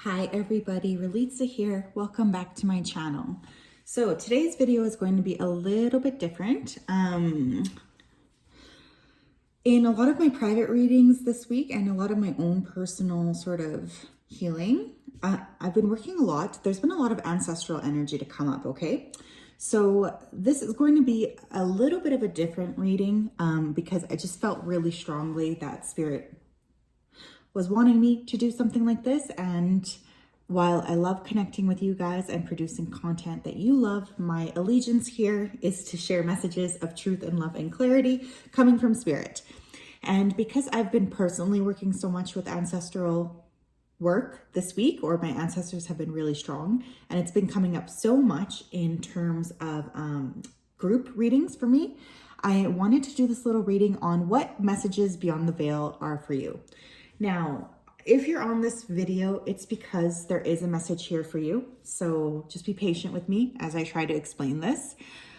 Hi everybody, Ralitza here. Welcome back to my channel. So today's video is going to be a little bit different. In a lot of my private readings this week and a lot of my own personal sort of healing, I've been working a lot. There's been a lot of ancestral energy to come up, okay? So this is going to be a little bit of a different reading because I just felt really strongly that Spirit was wanting me to do something like this. And while I love connecting with you guys and producing content that you love, my allegiance here is to share messages of truth and love and clarity coming from Spirit. And because I've been personally working so much with ancestral work this week, or my ancestors have been really strong, and it's been coming up so much in terms of group readings for me, I wanted to do this little reading on what messages beyond the veil are for you. Now, if you're on this video, it's because there is a message here for you. So just be patient with me as I try to explain this.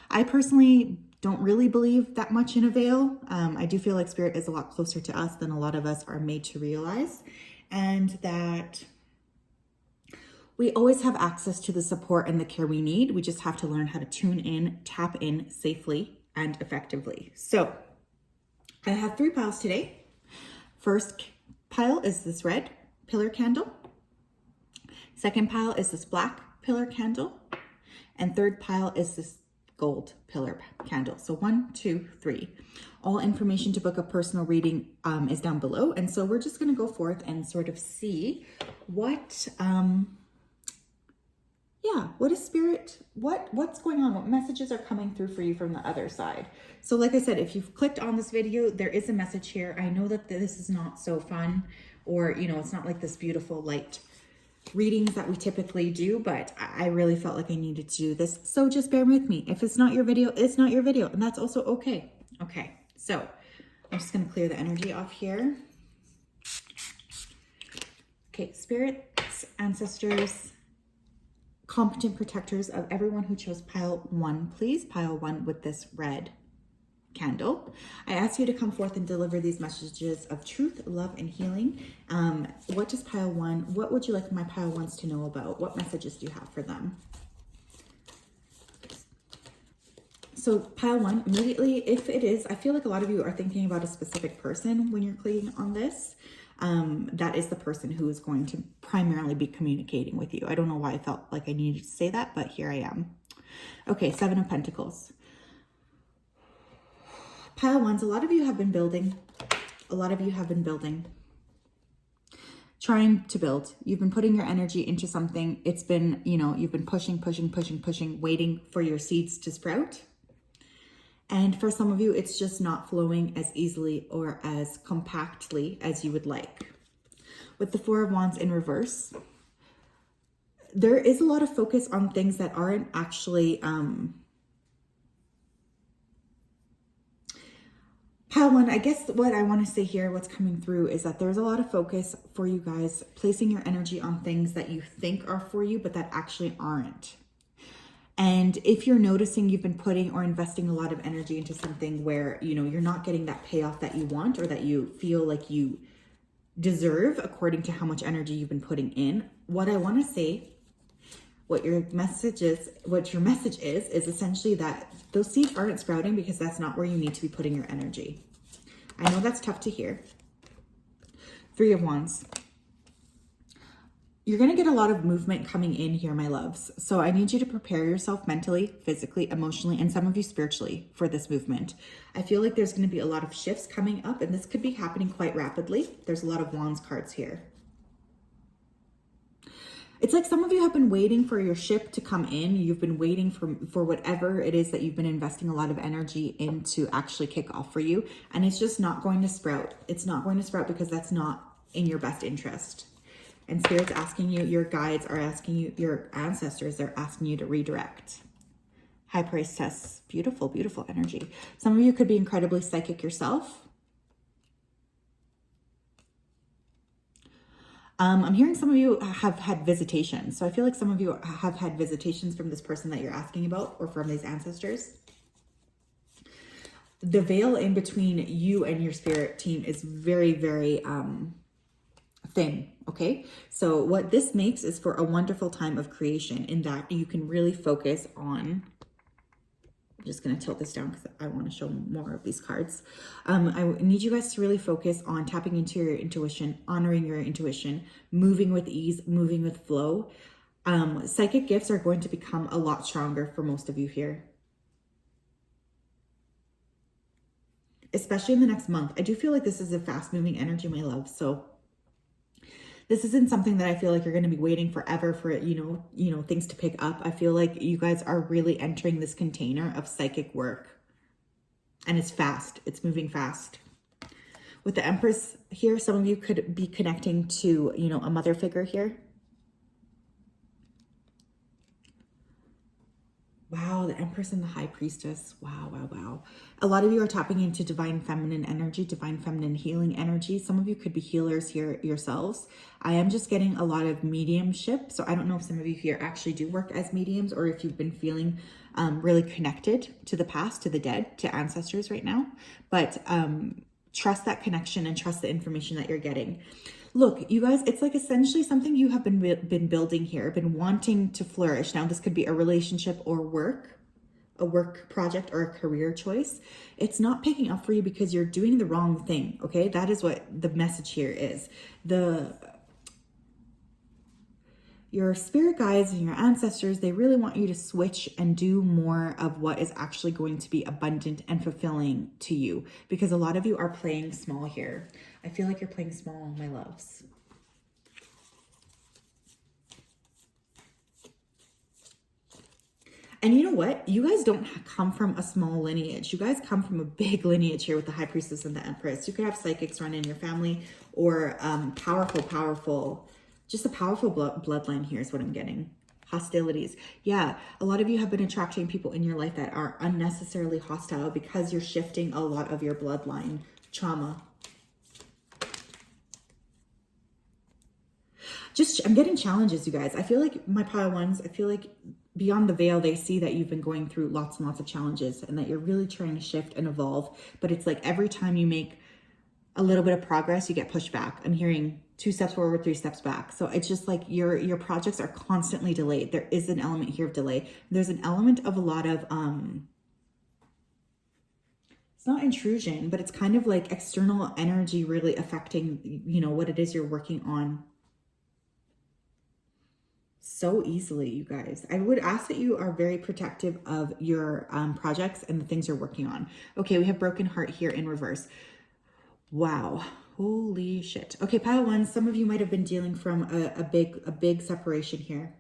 I personally don't really believe that much in a veil. I do feel like Spirit is a lot closer to us than a lot of us are made to realize, and that we always have access to the support and the care we need. We just have to learn how to tune in, tap in safely and effectively. So I have 3 piles today. First pile is this red pillar candle. Second pile is this black pillar candle. And third pile is this gold pillar candle. So 1, 2, 3. All information to book a personal reading is down below. And so we're just going to go forth and sort of see what what is Spirit, what's going on, what messages are coming through for you from the other side. So like I said, if you've clicked on this video, there is a message here. I know that this is not so fun, or it's not like this beautiful light readings that we typically do, but I really felt like I needed to do this. So just bear with me. If it's not your video, it's not your video, and that's also okay. Okay, so I'm just going to clear the energy off here. Okay, spirits, ancestors, competent protectors of everyone who chose pile 1, please. Pile 1 with this red candle. I ask you to come forth and deliver these messages of truth, love, and healing. What does pile 1, what would you like my pile 1s to know about? What messages do you have for them? So pile 1, immediately, if it is, I feel like a lot of you are thinking about a specific person when you're clicking on this. That is the person who is going to primarily be communicating with you. I don't know why I felt like I needed to say that, but here I am. Okay, 7 of Pentacles. Pile 1s, a lot of you have been building. A lot of you have been building. Trying to build. You've been putting your energy into something. It's been, you've been pushing, waiting for your seeds to sprout. And for some of you, it's just not flowing as easily or as compactly as you would like. With the 4 of Wands in reverse, there is a lot of focus on things that aren't actually... Pile 1, I guess what I want to say here, what's coming through is that there's a lot of focus for you guys placing your energy on things that you think are for you, but that actually aren't. And if you're noticing you've been putting or investing a lot of energy into something where, you're not getting that payoff that you want, or that you feel like you deserve according to how much energy you've been putting in, what I want to say, what your message is essentially that those seeds aren't sprouting because that's not where you need to be putting your energy. I know that's tough to hear. 3 of Wands. You're going to get a lot of movement coming in here, my loves. So I need you to prepare yourself mentally, physically, emotionally, and some of you spiritually for this movement. I feel like there's going to be a lot of shifts coming up, and this could be happening quite rapidly. There's a lot of Wands cards here. It's like some of you have been waiting for your ship to come in. You've been waiting for whatever it is that you've been investing a lot of energy in to actually kick off for you. And it's just not going to sprout. It's not going to sprout because that's not in your best interest. And Spirit's asking you, your guides are asking you, your ancestors, they're asking you to redirect. High Priestess, beautiful, beautiful energy. Some of you could be incredibly psychic yourself. I'm hearing some of you have had visitations. So I feel like some of you have had visitations from this person that you're asking about, or from these ancestors. The veil in between you and your spirit team is very, very thing, okay? So what this makes is for a wonderful time of creation in that you can really focus on, I'm just going to tilt this down because I want to show more of these cards. I need you guys to really focus on tapping into your intuition, honoring your intuition, moving with ease, moving with flow. Psychic gifts are going to become a lot stronger for most of you here, especially in the next month. I do feel like this is a fast moving energy, my love. So this isn't something that I feel like you're going to be waiting forever for it, things to pick up. I feel like you guys are really entering this container of psychic work, and it's fast. It's moving fast. With the Empress here, some of you could be connecting to, a mother figure here. Wow, the Empress and the High Priestess. Wow, wow, wow. A lot of you are tapping into divine feminine energy, divine feminine healing energy. Some of you could be healers here yourselves. I am just getting a lot of mediumship. So I don't know if some of you here actually do work as mediums, or if you've been feeling really connected to the past, to the dead, to ancestors right now. But trust that connection and trust the information that you're getting. Look, you guys, it's like essentially something you have been building here, been wanting to flourish. Now, this could be a relationship or a work project or a career choice. It's not picking up for you because you're doing the wrong thing, okay? That is what the message here is. Your spirit guides and your ancestors, they really want you to switch and do more of what is actually going to be abundant and fulfilling to you, because a lot of you are playing small here. I feel like you're playing small, my loves. And you know what? You guys don't come from a small lineage. You guys come from a big lineage here with the High Priestess and the Empress. You could have psychics run in your family, or powerful, just a powerful bloodline here is what I'm getting. Hostilities. Yeah, a lot of you have been attracting people in your life that are unnecessarily hostile because you're shifting a lot of your bloodline trauma. I'm getting challenges, you guys. I feel like my pile ones, I feel like beyond the veil, they see that you've been going through lots and lots of challenges and that you're really trying to shift and evolve. But it's like every time you make a little bit of progress, you get pushed back. I'm hearing 2 steps forward, 3 steps back. So it's just like your projects are constantly delayed. There is an element here of delay. There's an element of a lot of, it's not intrusion, but it's kind of like external energy really affecting, what it is you're working on so easily, you guys. I would ask that you are very protective of your projects and the things you're working on. Okay, we have broken heart here in reverse. Wow. Holy shit. Okay, pile one. Some of you might have been dealing from a big separation here.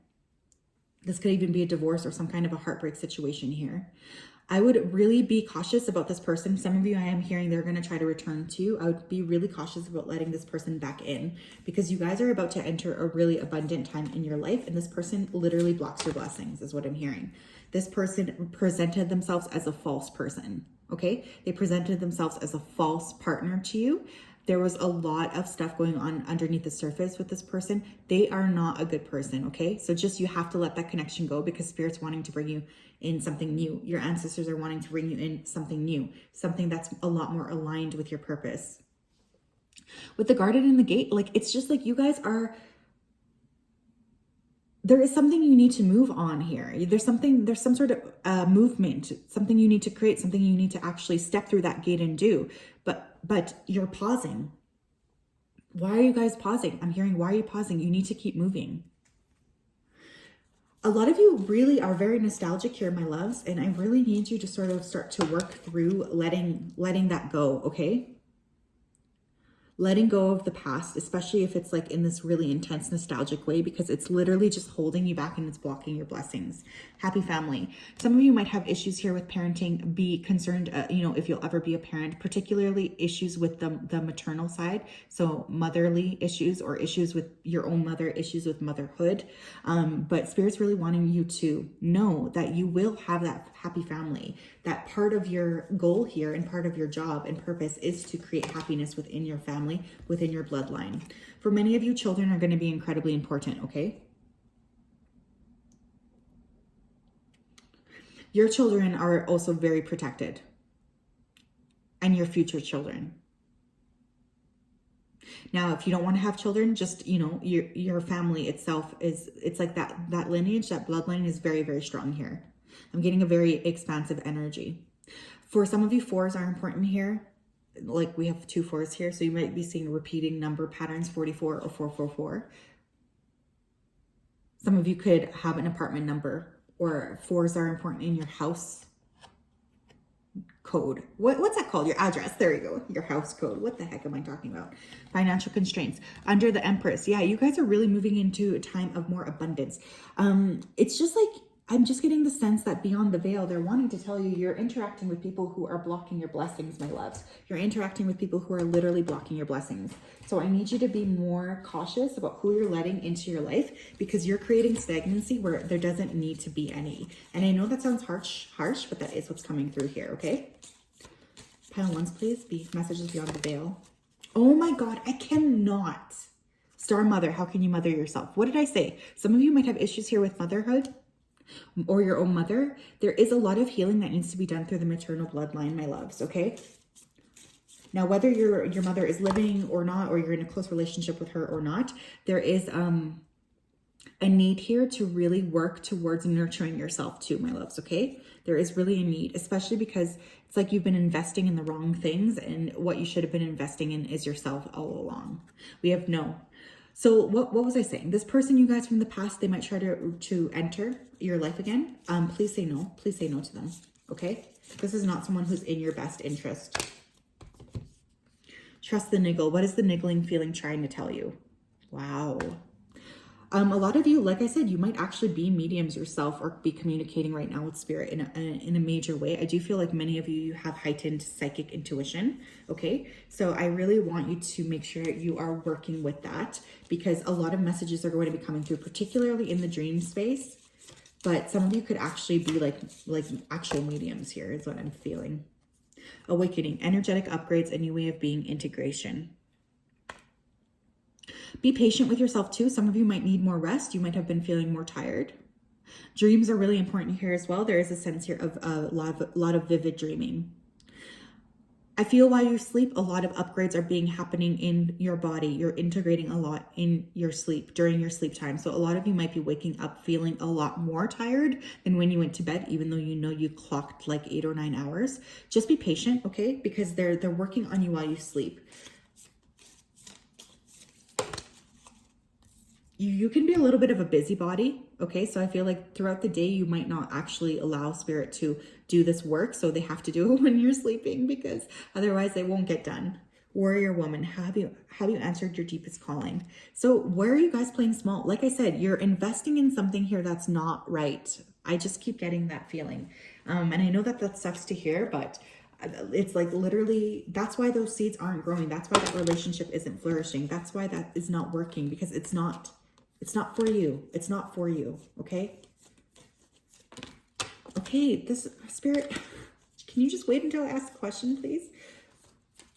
This could even be a divorce or some kind of a heartbreak situation here. I would really be cautious about this person. Some of you, I am hearing they're going to try to return to you. I would be really cautious about letting this person back in, because you guys are about to enter a really abundant time in your life, and this person literally blocks your blessings is what I'm hearing. This person presented themselves as a false person, okay? They presented themselves as a false partner to you. There was a lot of stuff going on underneath the surface with this person. They are not a good person, okay? So just, you have to let that connection go, because Spirit's wanting to bring you in something new. Your ancestors are wanting to bring you in something new, something that's a lot more aligned with your purpose. With the Guardian in the Gate, like, it's just like you guys are, there is something you need to move on here. There's some sort of movement, something you need to create, something you need to actually step through that gate and do. But you're pausing. Why are you guys pausing? I'm hearing, why are you pausing? You need to keep moving. A lot of you really are very nostalgic here, my loves, and I really need you to sort of start to work through letting that go, okay? Letting go of the past, especially if it's like in this really intense nostalgic way, because it's literally just holding you back and it's blocking your blessings. Happy family. Some of you might have issues here with parenting. Be concerned, if you'll ever be a parent, particularly issues with the maternal side. So motherly issues, or issues with your own mother, issues with motherhood. But Spirit's really wanting you to know that you will have that happy family. That part of your goal here and part of your job and purpose is to create happiness within your family, within your bloodline. For many of you, children are going to be incredibly important, okay? Your children are also very protected, and your future children. Now, if you don't want to have children, just, you know, your family itself is, it's like that lineage, that bloodline is very, very strong here. I'm getting a very expansive energy. For some of you, 4s are important here. Like we have 2 4s here. So you might be seeing repeating number patterns, 44 or 444. Some of you could have an apartment number, or 4s are important in your house code. What's that called? Your address. There you go. Your house code. What the heck am I talking about? Financial constraints. Under the Empress. Yeah, you guys are really moving into a time of more abundance. It's just like, I'm just getting the sense that beyond the veil, they're wanting to tell you you're interacting with people who are blocking your blessings, my loves. You're interacting with people who are literally blocking your blessings. So I need you to be more cautious about who you're letting into your life, because you're creating stagnancy where there doesn't need to be any. And I know that sounds harsh, but that is what's coming through here, okay? Pile 1s, please. Be messages beyond the veil. Oh my God, I cannot. Star Mother, how can you mother yourself? What did I say? Some of you might have issues here with motherhood, or your own mother. There is a lot of healing that needs to be done through the maternal bloodline, my loves, okay? Now, whether your mother is living or not, or you're in a close relationship with her or not, there is a need here to really work towards nurturing yourself too, my loves, okay? There is really a need, especially because it's like you've been investing in the wrong things, and what you should have been investing in is yourself all along. We have no. So what was I saying? This person, you guys from the past, they might try to enter your life again. Please say no. Please say no to them, okay? This is not someone who's in your best interest. Trust the niggle. What is the niggling feeling trying to tell you? Wow. A lot of you, like I said, you might actually be mediums yourself, or be communicating right now with spirit in a major way. I do feel like many of you have heightened psychic intuition, okay? So I really want you to make sure you are working with that, because a lot of messages are going to be coming through, particularly in the dream space. But some of you could actually be like actual mediums here is what I'm feeling. Awakening, energetic upgrades, a new way of being, integration. Be patient with yourself too. Some of you might need more rest. You might have been feeling more tired. Dreams are really important here as well. There is a sense here of a lot of vivid dreaming. I feel while you sleep, a lot of upgrades are happening in your body. You're integrating a lot in your sleep, during your sleep time. So a lot of you might be waking up feeling a lot more tired than when you went to bed, even though you know you clocked like 8 or 9 hours. Just be patient, okay? Because they're working on you while you sleep. You can be a little bit of a busybody, okay? So I feel like throughout the day, you might not actually allow spirit to do this work. So they have to do it when you're sleeping, because otherwise they won't get done. Warrior woman, have you answered your deepest calling? So where are you guys playing small? Like I said, you're investing in something here that's not right. I just keep getting that feeling. And I know that sucks to hear, but it's like literally, that's why those seeds aren't growing. That's why that relationship isn't flourishing. That's why that is not working, because it's not for you. It's not for you. Okay. Okay. This spirit, can you just wait until I ask the question, please?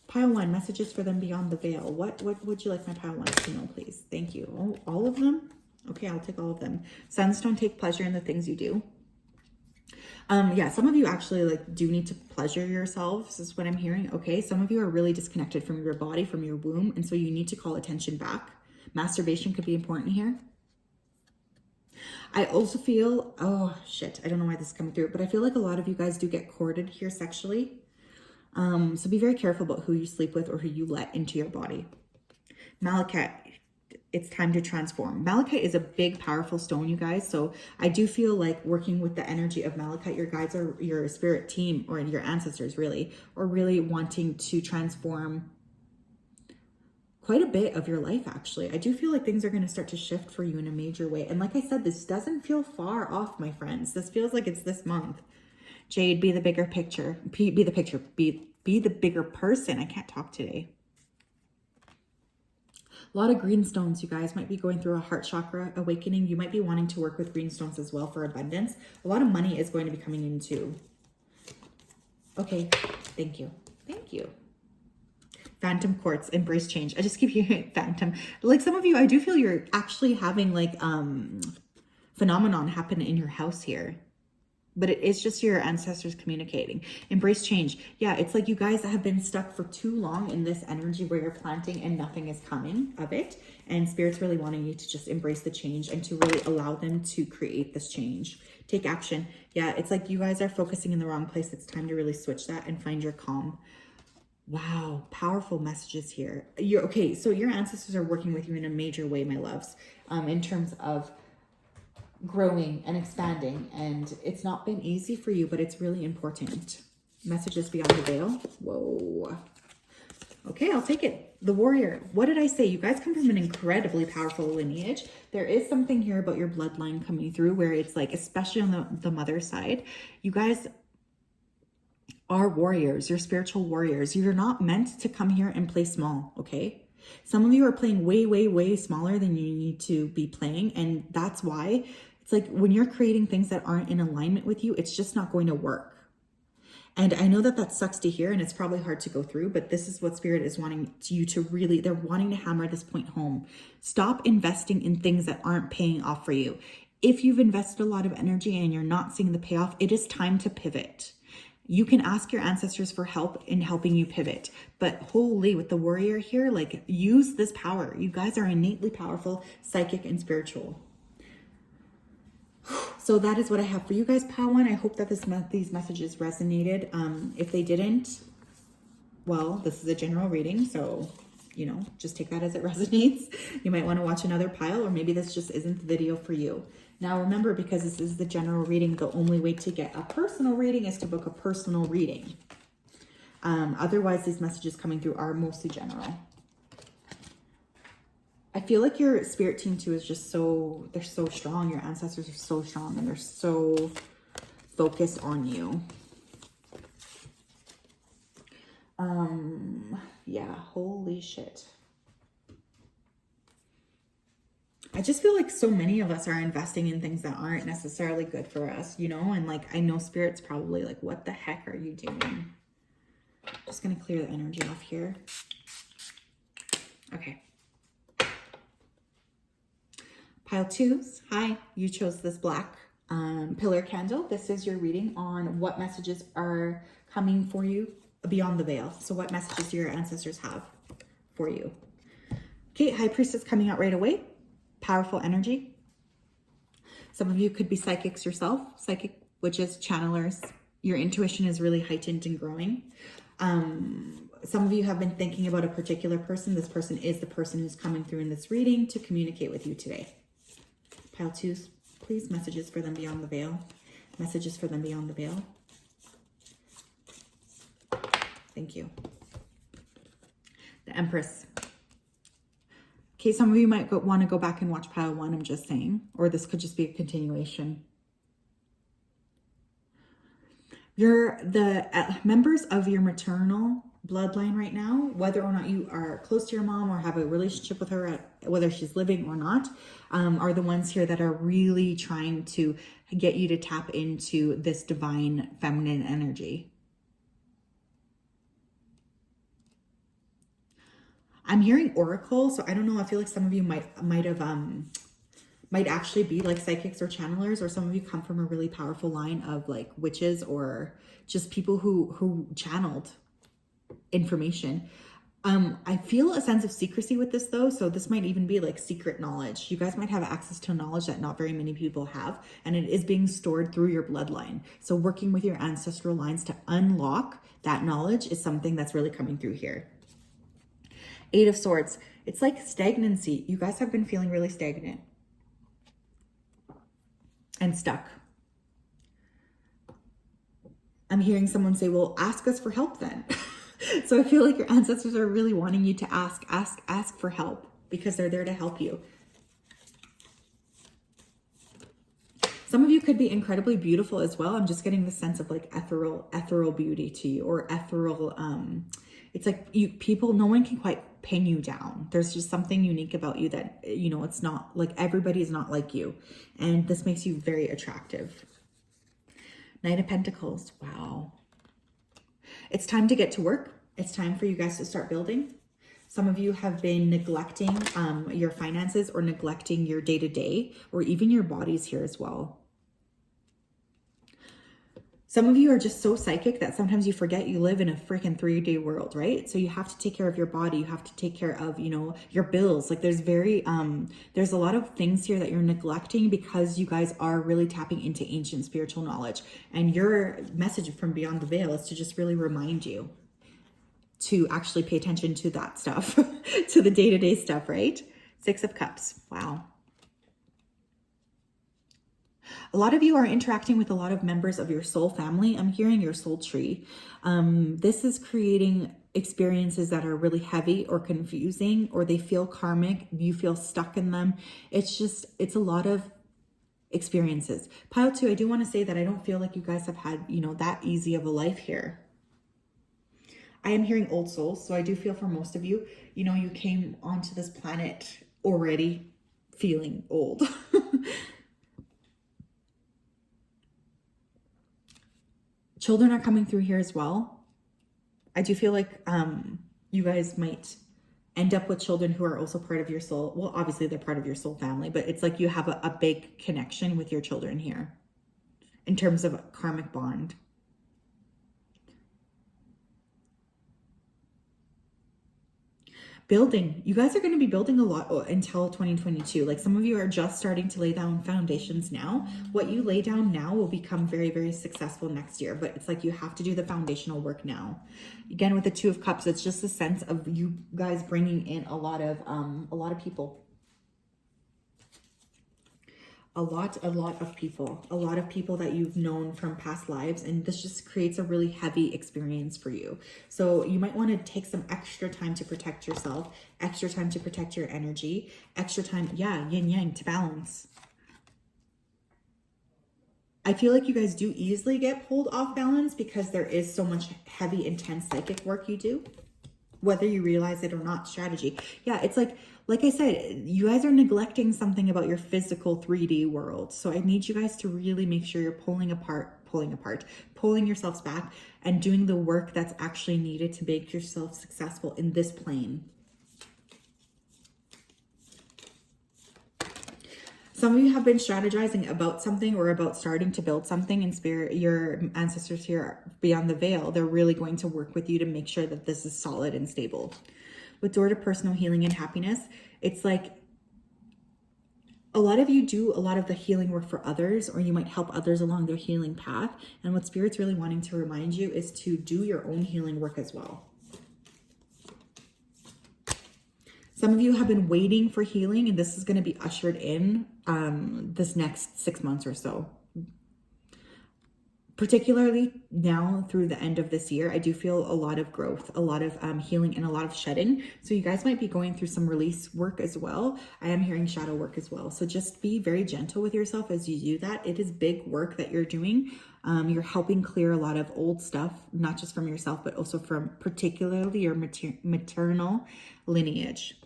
Pile 1, messages for them beyond the veil. What would you like my pile 1s to know, please? Thank you. Oh, all of them? Okay. I'll take all of them. Sunstone, take pleasure in the things you do. Yeah, some of you actually like do need to pleasure yourselves, is what I'm hearing. Okay. Some of you are really disconnected from your body, from your womb. And so you need to call attention back. Masturbation could be important here. I also feel, oh shit, I don't know why this is coming through, but I feel like a lot of you guys do get courted here sexually. So be very careful about who you sleep with or who you let into your body. Malachite, it's time to transform. Malachite is a big, powerful stone, you guys. So I do feel like working with the energy of Malachite, your guides are your spirit team, or your ancestors really, or really wanting to transform quite a bit of your life, actually. I do feel like things are going to start to shift for you in a major way. And like I said, this doesn't feel far off, my friends. This feels like it's this month. Jade, be the bigger picture. Be the picture. Be the bigger person. I can't talk today. A lot of green stones, you guys might be going through a heart chakra awakening. You might be wanting to work with green stones as well for abundance. A lot of money is going to be coming in too. Okay, thank you. Thank you. Phantom quartz, embrace change. I just keep hearing phantom. Like some of you, I do feel you're actually having like phenomenon happen in your house here. but it is just your ancestors communicating. Embrace change. Yeah, it's like you guys have been stuck for too long in this energy where you're planting and nothing is coming of it. And Spirit's really wanting you to just embrace the change and to really allow them to create this change. Take action. Yeah, it's like you guys are focusing in the wrong place. It's time to really switch that and find your calm. Wow, powerful messages here. You're okay. So your ancestors are working with you in a major way, my loves, in terms of growing and expanding. And it's not been easy for you, but it's really important. Messages beyond the veil. Whoa. Okay, I'll take it. The warrior. What did I say? You guys come from an incredibly powerful lineage. There is something here about your bloodline coming through where it's like, especially on the mother side, you guys are warriors. You're spiritual warriors. You're not meant to come here and play small, okay? Some of you are playing way, way, way smaller than you need to be playing. And that's why it's like when you're creating things that aren't in alignment with you, it's just not going to work. And I know that that sucks to hear and it's probably hard to go through, but this is what Spirit is wanting you to really, they're wanting to hammer this point home. Stop investing in things that aren't paying off for you. If you've invested a lot of energy and you're not seeing the payoff, it is time to pivot. You can ask your ancestors for help in helping you pivot, but holy, with the warrior here, like use this power. You guys are innately powerful, psychic and spiritual. So that is what I have for you guys, Padawan. I hope that these messages resonated. If they didn't, well, this is a general reading, so, you know, just take that as it resonates. You might want to watch another pile, or maybe this just isn't the video for you. Now, remember, because this is the general reading, the only way to get a personal reading is to book a personal reading. Otherwise, these messages coming through are mostly general. I feel like your spirit team too is just so, they're so strong. Your ancestors are so strong and they're so focused on you. Yeah, holy shit. I just feel like so many of us are investing in things that aren't necessarily good for us, you know? And like, I know Spirit's probably like, what the heck are you doing? Just gonna clear the energy off here. Okay. Pile twos, hi, you chose this black pillar candle. This is your reading on what messages are coming for you beyond the veil. So what messages do your ancestors have for you? Okay, High Priestess coming out right away. Powerful energy. Some of you could be psychics yourself, psychic witches, channelers. Your intuition is really heightened and growing. Some of you have been thinking about a particular person. This person is the person who's coming through in this reading to communicate with you today. Pile twos, please, messages for them beyond the veil. Messages for them beyond the veil. Thank you. The Empress. Okay, some of you might want to go back and watch pile one, I'm just saying. Or this could just be a continuation. The members of your maternal bloodline right now, whether or not you are close to your mom or have a relationship with her, whether she's living or not, are the ones here that are really trying to get you to tap into this divine feminine energy. I'm hearing oracle, so I don't know. I feel like some of you might actually be like psychics or channelers, or some of you come from a really powerful line of like witches or just people who channeled information. I feel a sense of secrecy with this though, so this might even be like secret knowledge. You guys might have access to knowledge that not very many people have, and it is being stored through your bloodline. So working with your ancestral lines to unlock that knowledge is something that's really coming through here. Eight of Swords. It's like stagnancy. You guys have been feeling really stagnant and stuck. I'm hearing someone say, well, ask us for help then. So I feel like your ancestors are really wanting you to ask for help, because they're there to help you. Some of you could be incredibly beautiful as well. I'm just getting the sense of like ethereal beauty to you, or ethereal, it's like people, no one can quite pin you down. There's just something unique about you that, you know, it's not like everybody's not like you. And this makes you very attractive. Knight of Pentacles. Wow. It's time to get to work. It's time for you guys to start building. Some of you have been neglecting your finances or neglecting your day-to-day, or even your bodies here as well. Some of you are just so psychic that sometimes you forget you live in a freaking 3D world, right? So you have to take care of your body. You have to take care of, you know, your bills. Like there's there's a lot of things here that you're neglecting because you guys are really tapping into ancient spiritual knowledge. And your message from Beyond the Veil is to just really remind you to actually pay attention to that stuff, to the day-to-day stuff, right? Six of Cups. Wow. A lot of you are interacting with a lot of members of your soul family. I'm hearing your soul tree. This is creating experiences that are really heavy or confusing, or they feel karmic. You feel stuck in them. It's a lot of experiences. Pile 2, I do want to say that I don't feel like you guys have had, you know, that easy of a life here. I am hearing old souls. So I do feel for most of you, you know, you came onto this planet already feeling old. Children are coming through here as well. I do feel like you guys might end up with children who are also part of your soul. Well, obviously they're part of your soul family, but it's like you have a big connection with your children here in terms of a karmic bond. Building. You guys are going to be building a lot until 2022. Like some of you are just starting to lay down foundations now. What you lay down now will become very, very successful next year. But it's like you have to do the foundational work now. Again, with the Two of Cups, it's just a sense of you guys bringing in a lot of people. A lot of people that you've known from past lives, and this just creates a really heavy experience for you. So you might want to take some extra time to protect yourself, extra time to protect your energy, extra time, yeah, yin yang, to balance. I feel like you guys do easily get pulled off balance because there is so much heavy, intense psychic work you do, whether you realize it or not. Strategy. Yeah, it's like I said, you guys are neglecting something about your physical 3D world. So I need you guys to really make sure you're pulling yourselves back and doing the work that's actually needed to make yourself successful in this plane. Some of you have been strategizing about something or about starting to build something in spirit. Your ancestors here beyond the veil, they're really going to work with you to make sure that this is solid and stable. With door to personal healing and happiness, it's like a lot of you do a lot of the healing work for others, or you might help others along their healing path. And what Spirit's really wanting to remind you is to do your own healing work as well. Some of you have been waiting for healing, and this is going to be ushered in this next 6 months or so. Particularly now through the end of this year, I do feel a lot of growth, a lot of healing, and a lot of shedding. So you guys might be going through some release work as well. I am hearing shadow work as well. So just be very gentle with yourself as you do that. It is big work that you're doing. You're helping clear a lot of old stuff, not just from yourself, but also from particularly your maternal lineage.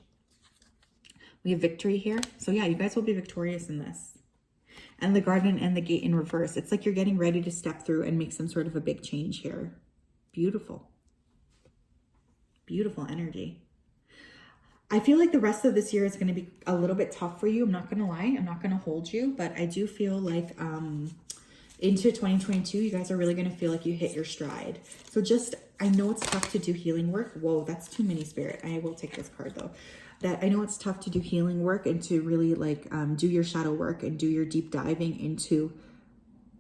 We have victory here. So yeah, you guys will be victorious in this. And the garden and the gate in reverse. It's like you're getting ready to step through and make some sort of a big change here. Beautiful. Beautiful energy. I feel like the rest of this year is going to be a little bit tough for you. I'm not going to lie. I'm not going to hold you. But I do feel like into 2022, you guys are really going to feel like you hit your stride. So just, I know it's tough to do healing work. Whoa, that's too many, Spirit. I will take this card though. That I know it's tough to do healing work and to really like do your shadow work and do your deep diving into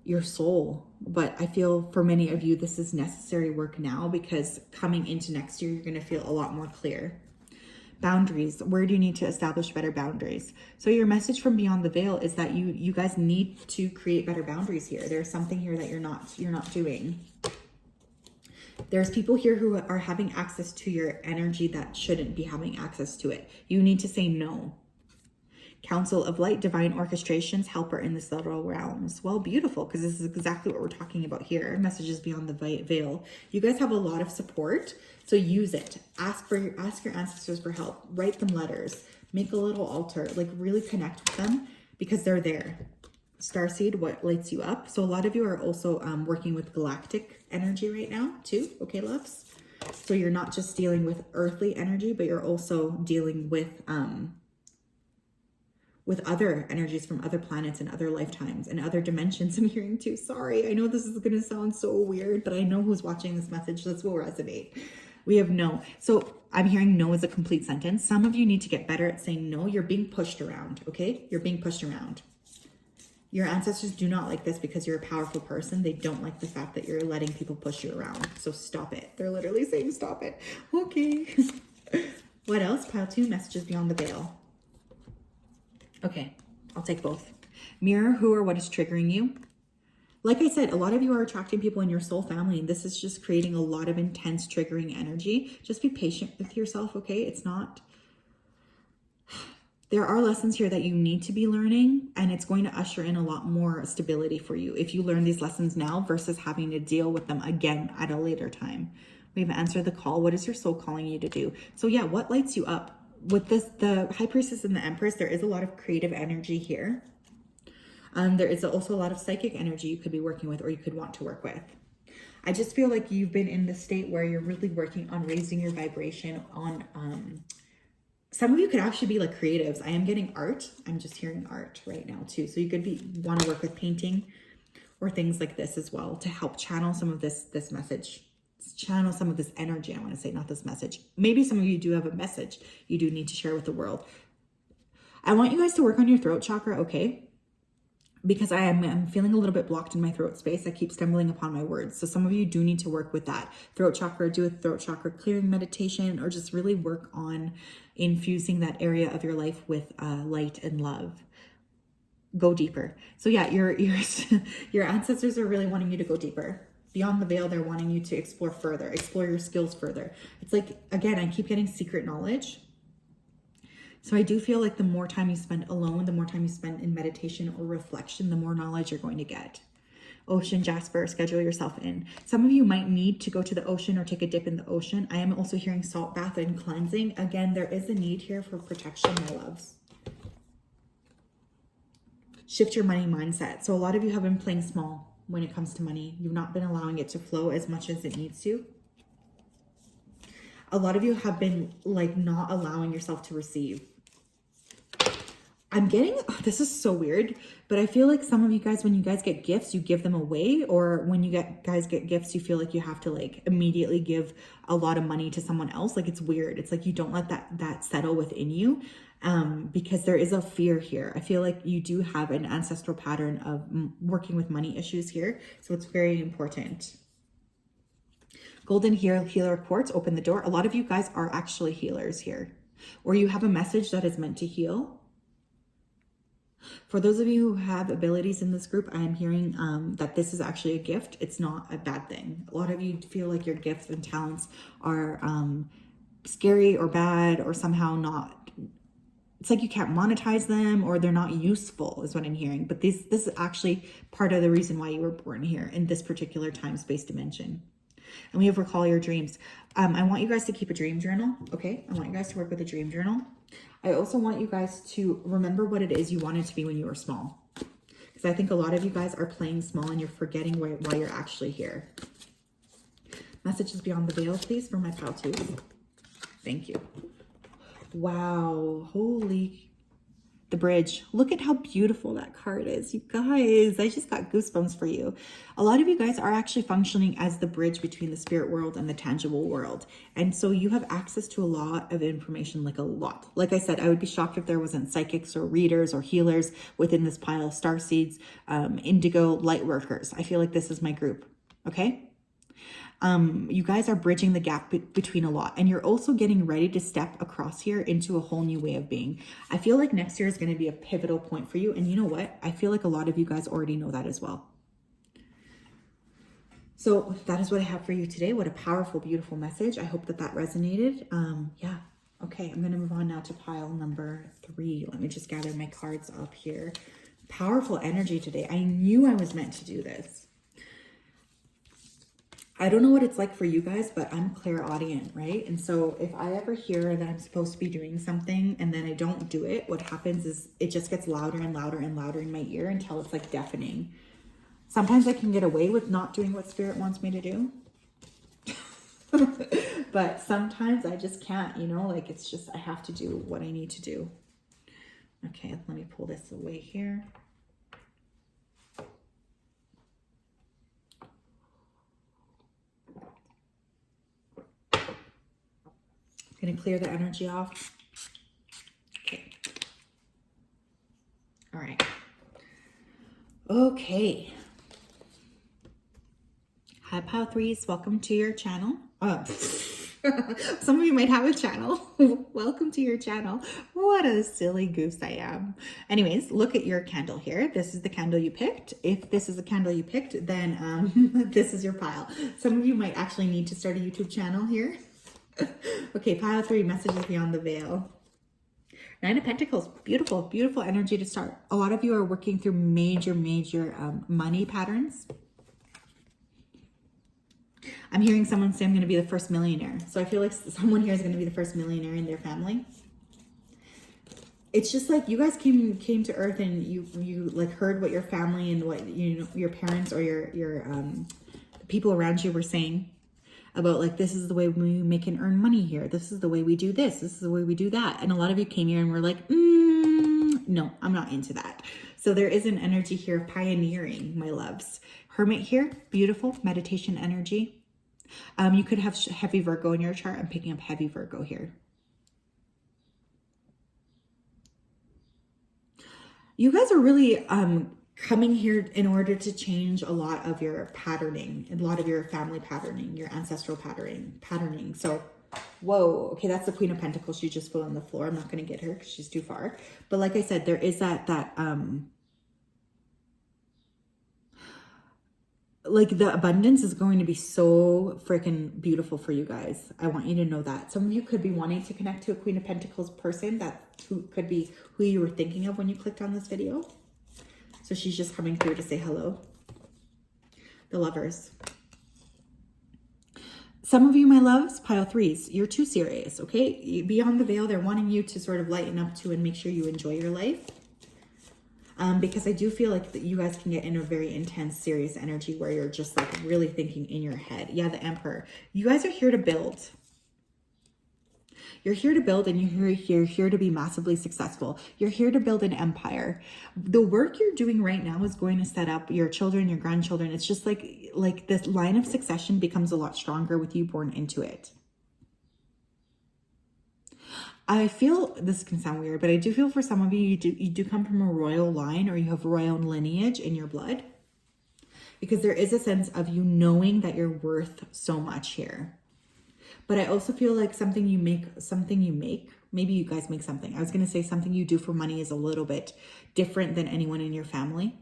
your soul. But I feel for many of you, this is necessary work now, because coming into next year, you're going to feel a lot more clear. Boundaries. Where do you need to establish better boundaries? So your message from Beyond the Veil is that you guys need to create better boundaries here. There's something here that you're not doing. There's people here who are having access to your energy that shouldn't be having access to it. You need to say no. Council of Light, divine orchestrations, helper in the subtle realms. Well, beautiful, because this is exactly what we're talking about here. Messages beyond the veil. You guys have a lot of support, so use it. Ask your ancestors for help. Write them letters. Make a little altar. Like really connect with them because they're there. Starseed, what lights you up? So a lot of you are also working with galactic energy right now too. Okay, loves. So you're not just dealing with earthly energy, but you're also dealing with with other energies from other planets and other lifetimes and other dimensions. I'm hearing too. Sorry, I know this is going to sound so weird, but I know who's watching this message. This will resonate. We have no. So I'm hearing no as a complete sentence. Some of you need to get better at saying no. You're being pushed around, okay? You're being pushed around. Your ancestors do not like this because you're a powerful person. They don't like the fact that you're letting people push you around. So stop it. They're literally saying stop it. Okay. What else? Pile 2, messages beyond the veil. Okay, I'll take both. Mirror who or what is triggering you. Like I said, a lot of you are attracting people in your soul family, and this is just creating a lot of intense triggering energy. Just be patient with yourself, okay? It's not... There are lessons here that you need to be learning, and it's going to usher in a lot more stability for you if you learn these lessons now versus having to deal with them again at a later time. We have answered the call. What is your soul calling you to do? So yeah, what lights you up? With this, the High Priestess and the Empress, there is a lot of creative energy here. There is also a lot of psychic energy you could be working with or you could want to work with. I just feel like you've been in the state where you're really working on raising your vibration on... some of you could actually be like creatives. I am getting art. I'm just hearing art right now too. So you could want to work with painting or things like this as well to help channel some of this message. Channel some of this energy, I want to say, not this message. Maybe some of you do have a message you do need to share with the world. I want you guys to work on your throat chakra, okay? Because I'm feeling a little bit blocked in my throat space. I keep stumbling upon my words. So some of you do need to work with that. Throat chakra, do a throat chakra clearing meditation, or just really work on infusing that area of your life with light and love. Go deeper. So yeah, your ancestors are really wanting you to go deeper. Beyond the veil, they're wanting you to explore further, explore your skills further. It's like, again, I keep getting secret knowledge. So I do feel like the more time you spend alone, the more time you spend in meditation or reflection, the more knowledge you're going to get. Ocean, Jasper, schedule yourself in. Some of you might need to go to the ocean or take a dip in the ocean. I am also hearing salt bath and cleansing. Again, there is a need here for protection, my loves. Shift your money mindset. So a lot of you have been playing small when it comes to money. You've not been allowing it to flow as much as it needs to. A lot of you have been like not allowing yourself to receive. I'm getting, this is so weird, but I feel like some of you guys, when you guys get gifts, you give them away, or when you guys get gifts, you feel like you have to like immediately give a lot of money to someone else. Like it's weird. It's like you don't let that settle within you, because there is a fear here. I feel like you do have an ancestral pattern of working with money issues here. So it's very important. Golden Healer Quartz, open the door. A lot of you guys are actually healers here, or you have a message that is meant to heal. For those of you who have abilities in this group, I am hearing that this is actually a gift. It's not a bad thing. A lot of you feel like your gifts and talents are scary or bad or somehow not. It's like you can't monetize them or they're not useful is what I'm hearing. But this is actually part of the reason why you were born here in this particular time-space dimension. And we have recall your dreams. I want you guys to keep a dream journal, okay? I want you guys to work with a dream journal. I also want you guys to remember what it is you wanted to be when you were small. Because I think a lot of you guys are playing small and you're forgetting why you're actually here. Messages beyond the veil, please, for my pal too. Thank you. Wow, holy... The bridge. Look at how beautiful that card is. You guys, I just got goosebumps for you. A lot of you guys are actually functioning as the bridge between the spirit world and the tangible world. And so you have access to a lot of information, like a lot. Like I said, I would be shocked if there wasn't psychics or readers or healers within this pile of starseeds, indigo, light workers. I feel like this is my group. Okay. You guys are bridging the gap between a lot, and you're also getting ready to step across here into a whole new way of being. I feel like next year is going to be a pivotal point for you. And you know what? I feel like a lot of you guys already know that as well. So that is what I have for you today. What a powerful, beautiful message. I hope that resonated. Yeah. Okay. I'm going to move on now to pile number 3. Let me just gather my cards up here. Powerful energy today. I knew I was meant to do this. I don't know what it's like for you guys, but I'm clairaudient, right? And so if I ever hear that I'm supposed to be doing something and then I don't do it, what happens is it just gets louder and louder and louder in my ear until it's like deafening. Sometimes I can get away with not doing what spirit wants me to do. But sometimes I just can't, you know, like it's just, I have to do what I need to do. Okay, let me pull this away here. Gonna clear the energy off. Okay. All right. Okay. Hi, Pile Threes. Welcome to your channel. Some of you might have a channel. Welcome to your channel. What a silly goose I am. Anyways, look at your candle here. This is the candle you picked. If this is the candle you picked, then this is your pile. Some of you might actually need to start a YouTube channel here. Okay, pile 3, messages beyond the veil. 9 of Pentacles, beautiful, beautiful energy to start. A lot of you are working through major money patterns. I'm hearing someone say I'm going to be the first millionaire. So I feel like someone here is going to be the first millionaire in their family. It's just like you guys came to earth and you like heard what your family and what your parents or your people around you were saying about, like, this is the way we make and earn money here. This is the way we do this. This is the way we do that. And a lot of you came here and were like, no, I'm not into that. So there is an energy here of pioneering, my loves. Hermit here, beautiful meditation energy. You could have heavy Virgo in your chart. I'm picking up heavy Virgo here. You guys are really coming here in order to change a lot of your patterning, a lot of your family patterning, your ancestral patterning. So, whoa, okay, that's the Queen of Pentacles. She just fell on the floor. I'm not going to get her because she's too far. But like I said, there is that like the abundance is going to be so freaking beautiful for you guys. I want you to know that. Some of you could be wanting to connect to a Queen of Pentacles person who could be who you were thinking of when you clicked on this video. So she's just coming through to say hello. The Lovers. Some of you, my loves, pile 3s, you're too serious, okay? Beyond the veil, they're wanting you to sort of lighten up to and make sure you enjoy your life. Because I do feel like that you guys can get in a very intense, serious energy where you're just like really thinking in your head. Yeah, the Emperor. You guys are here to build. You're here to build, and you're here to be massively successful. You're here to build an empire. The work you're doing right now is going to set up your children, your grandchildren. It's just like this line of succession becomes a lot stronger with you born into it. I feel, this can sound weird, but I do feel for some of you, you do come from a royal line, or you have royal lineage in your blood, because there is a sense of you knowing that you're worth so much here. But I also feel like something you make, maybe you guys make something. I was going to say something you do for money is a little bit different than anyone in your family.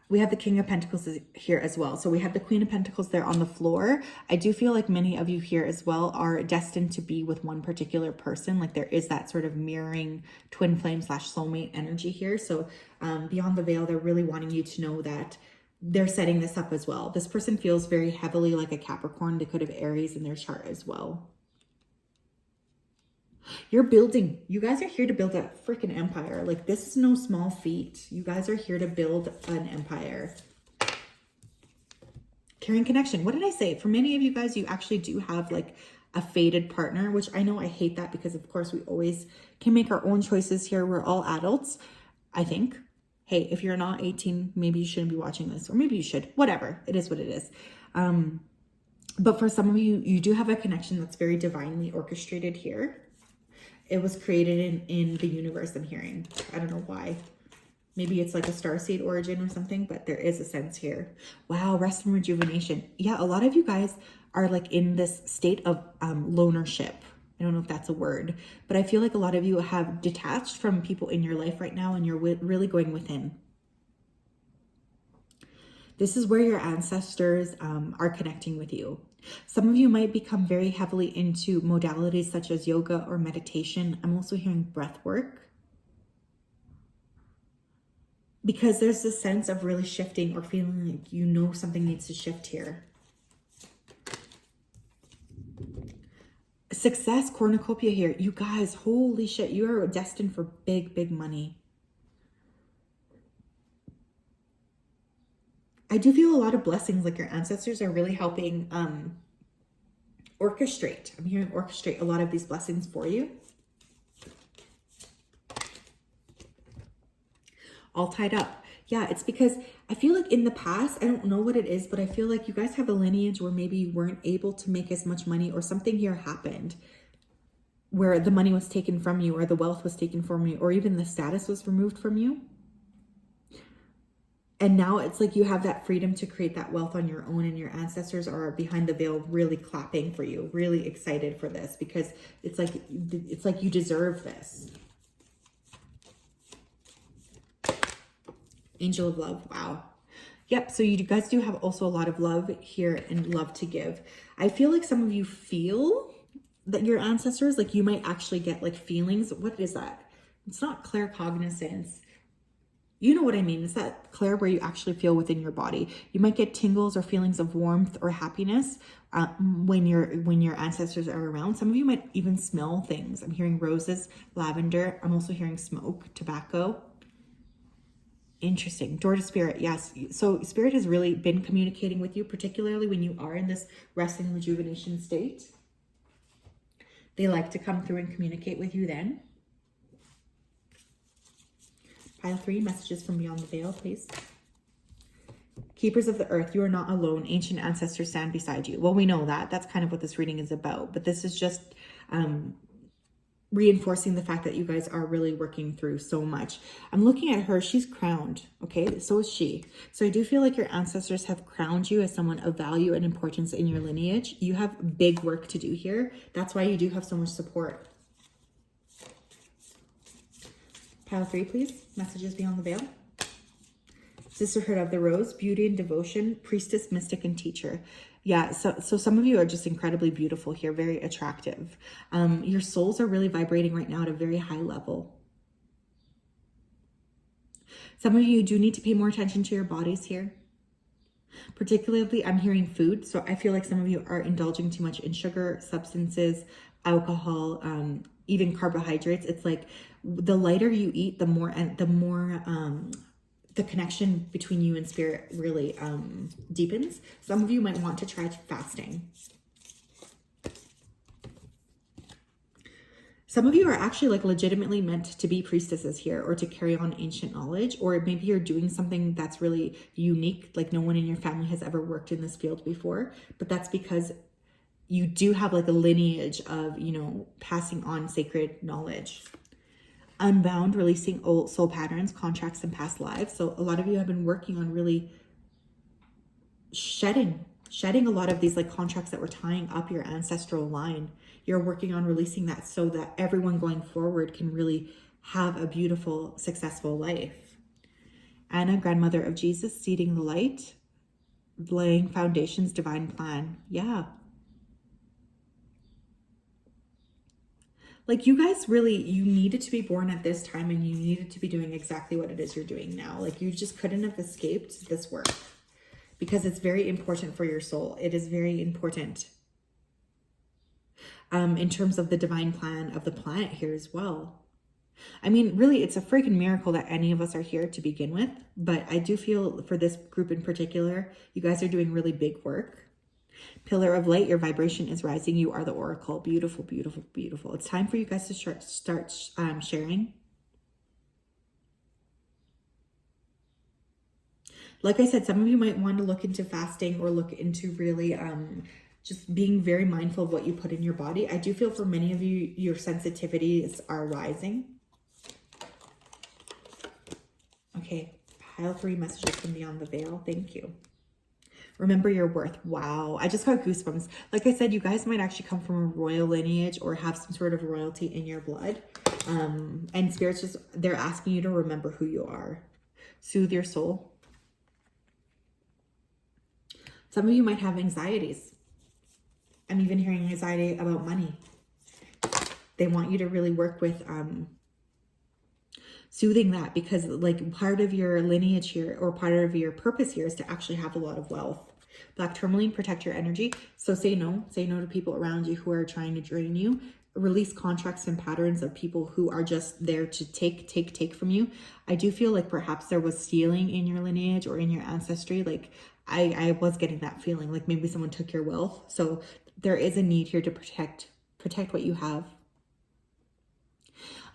We have the King of Pentacles here as well. So we have the Queen of Pentacles there on the floor. I do feel like many of you here as well are destined to be with one particular person. Like there is that sort of mirroring twin flame / soulmate energy here. So beyond the veil, they're really wanting you to know that they're setting this up as well. This person feels very heavily like a Capricorn. They could have Aries in their chart as well. You're building. You guys are here to build a freaking empire. Like, this is no small feat. You guys are here to build an empire. Carrying connection. What did I say? For many of you guys, you actually do have like a fated partner, which I know I hate that because of course we always can make our own choices here. We're all adults, I think. Hey, if you're not 18, maybe you shouldn't be watching this, or maybe you should. Whatever. It is what it is. But for some of you, you do have a connection that's very divinely orchestrated here. It was created in the universe, I'm hearing. I don't know why. Maybe it's like a starseed origin or something, but there is a sense here. Wow, rest and rejuvenation. Yeah, a lot of you guys are like in this state of lonership. I don't know if that's a word, but I feel like a lot of you have detached from people in your life right now, and you're really going within. This is where your ancestors are connecting with you. Some of you might become very heavily into modalities such as yoga or meditation. I'm also hearing breath work, because there's this sense of really shifting or feeling like you know something needs to shift here. Success, cornucopia here. You guys, holy shit, you are destined for big money. I do feel a lot of blessings, like your ancestors are really helping orchestrate. I'm hearing orchestrate a lot of these blessings for you. all tied up. Yeah, it's because I feel like in the past, I don't know what it is, but I feel like you guys have a lineage where maybe you weren't able to make as much money, or something here happened where the money was taken from you, or the wealth was taken from you, or even the status was removed from you. And now it's like you have that freedom to create that wealth on your own, and your ancestors are behind the veil really clapping for you, really excited for this, because it's like you deserve this. Angel of love. Wow. Yep. So you guys do have also a lot of love here and love to give. I feel like some of you feel that your ancestors, like you might actually get like feelings. What is that? It's not claircognizance. You know what I mean? It's that clair where you actually feel within your body. You might get tingles or feelings of warmth or happiness when your ancestors are around. Some of you might even smell things. I'm hearing roses, lavender. I'm also hearing smoke, tobacco. Interesting. Door to spirit. Yes. So spirit has really been communicating with you, particularly when you are in this rest and rejuvenation state. They like to come through and communicate with you then. Pile 3, messages from beyond the veil, please. Keepers of the earth, you are not alone. Ancient ancestors stand beside you. Well, we know that. That's kind of what this reading is about. But this is just reinforcing the fact that you guys are really working through so much. I'm looking at her. She's crowned. Okay, so is she. So I do feel like your ancestors have crowned you as someone of value and importance in your lineage. You have big work to do here. That's why you do have so much support. Pile 3, please. Messages beyond the veil. Sisterhood of the Rose, beauty and devotion, priestess, mystic, and teacher. Yeah, so some of you are just incredibly beautiful here, very attractive. Your souls are really vibrating right now at a very high level. Some of you do need to pay more attention to your bodies here. Particularly, I'm hearing food. So I feel like some of you are indulging too much in sugar, substances, alcohol, even carbohydrates. It's like the lighter you eat, the more the connection between you and spirit really deepens. Some of you might want to try fasting. Some of you are actually like legitimately meant to be priestesses here, or to carry on ancient knowledge, or maybe you're doing something that's really unique, like no one in your family has ever worked in this field before, but that's because you do have like a lineage of, you know, passing on sacred knowledge. Unbound, releasing old soul patterns, contracts, and past lives. So a lot of you have been working on really shedding a lot of these like contracts that were tying up your ancestral line. You're working on releasing that so that everyone going forward can really have a beautiful, successful life. Anna, grandmother of Jesus, seeding the light, laying foundations, divine plan. Yeah. Like you guys really, you needed to be born at this time, and you needed to be doing exactly what it is you're doing now. Like you just couldn't have escaped this work, because it's very important for your soul. It is very important in terms of the divine plan of the planet here as well. I mean, really, it's a freaking miracle that any of us are here to begin with. But I do feel for this group in particular, you guys are doing really big work. Pillar of light, your vibration is rising. You are the oracle. Beautiful, beautiful, beautiful. It's time for you guys to start sharing. Like I said, some of you might want to look into fasting, or look into really just being very mindful of what you put in your body. I do feel for many of you, your sensitivities are rising. Okay, pile 3, messages from beyond the veil. Thank you. Remember your worth. Wow. I just got goosebumps. Like I said, you guys might actually come from a royal lineage, or have some sort of royalty in your blood. And spirits just, they're asking you to remember who you are. Soothe your soul. Some of you might have anxieties. I'm even hearing anxiety about money. They want you to really work with soothing that, because like part of your lineage here, or part of your purpose here, is to actually have a lot of wealth. Black tourmaline, protect your energy. So say no to people around you who are trying to drain you. Release contracts and patterns of people who are just there to take from you. I do feel like perhaps there was stealing in your lineage or in your ancestry. Like I was getting that feeling, like maybe someone took your wealth. So there is a need here to protect what you have.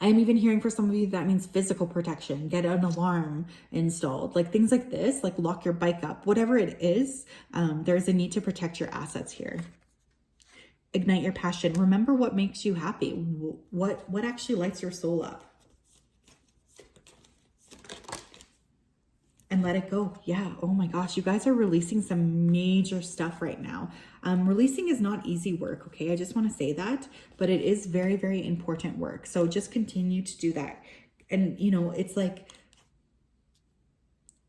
I'm even hearing for some of you that means physical protection, get an alarm installed, like things like this, like lock your bike up, whatever it is. There's a need to protect your assets here. Ignite your passion. Remember what makes you happy. What actually lights your soul up. And let it go. Yeah. Oh my gosh. You guys are releasing some major stuff right now. Releasing is not easy work. Okay. I just want to say that, but it is very, very important work. So just continue to do that. And you know, it's like,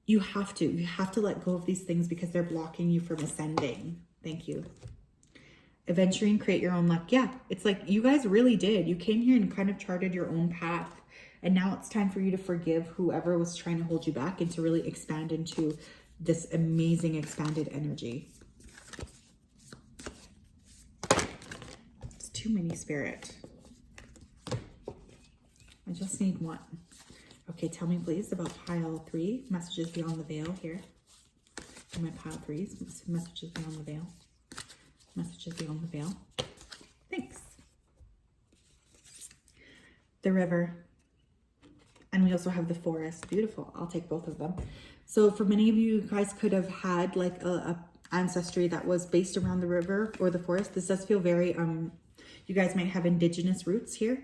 you have to let go of these things because they're blocking you from ascending. Thank you. Adventuring, create your own luck. Yeah. It's like you guys really did. You came here and kind of charted your own path. And now it's time for you to forgive whoever was trying to hold you back and to really expand into this amazing expanded energy. It's too many, Spirit. I just need one. Okay, tell me please about pile 3, messages beyond the veil here. In my pile 3s, messages beyond the veil. Messages beyond the veil. Thanks. The river. And we also have the forest. Beautiful. I'll take both of them. So for many of you, you guys could have had like a ancestry that was based around the river or the forest. This does feel very, you guys might have indigenous roots here.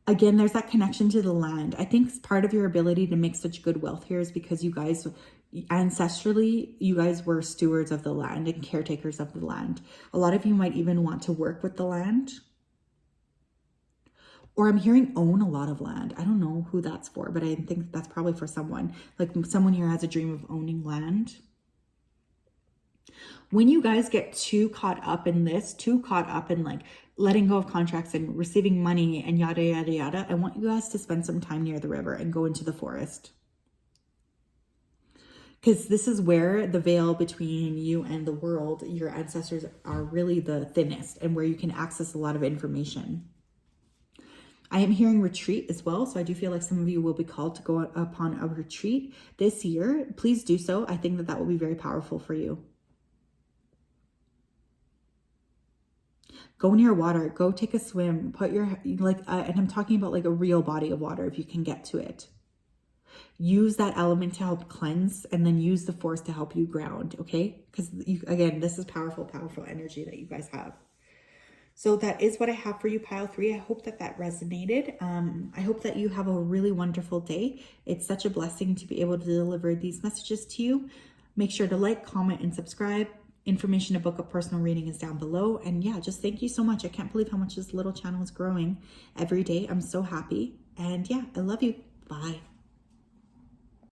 Again, there's that connection to the land. I think part of your ability to make such good wealth here is because you guys, ancestrally, you guys were stewards of the land and caretakers of the land. A lot of you might even want to work with the land. Or I'm hearing own a lot of land. I don't know who that's for, but I think that's probably for someone. Like someone here has a dream of owning land. When you guys get too caught up in this, too caught up in like letting go of contracts and receiving money and yada, yada, yada, I want you guys to spend some time near the river and go into the forest. Because this is where the veil between you and the world, your ancestors, are really the thinnest and where you can access a lot of information. I am hearing retreat as well. So I do feel like some of you will be called to go upon a retreat this year. Please do so. I think that that will be very powerful for you. Go near water, go take a swim, put your, and I'm talking about like a real body of water if you can get to it. Use that element to help cleanse and then use the force to help you ground, okay? Because again, this is powerful, powerful energy that you guys have. So that is what I have for you, pile 3. I hope that that resonated. I hope that you have a really wonderful day. It's such a blessing to be able to deliver these messages to you. Make sure to like, comment, and subscribe. Information to book a personal reading is down below. And yeah, just thank you so much. I can't believe how much this little channel is growing every day. I'm so happy. And yeah, I love you. Bye.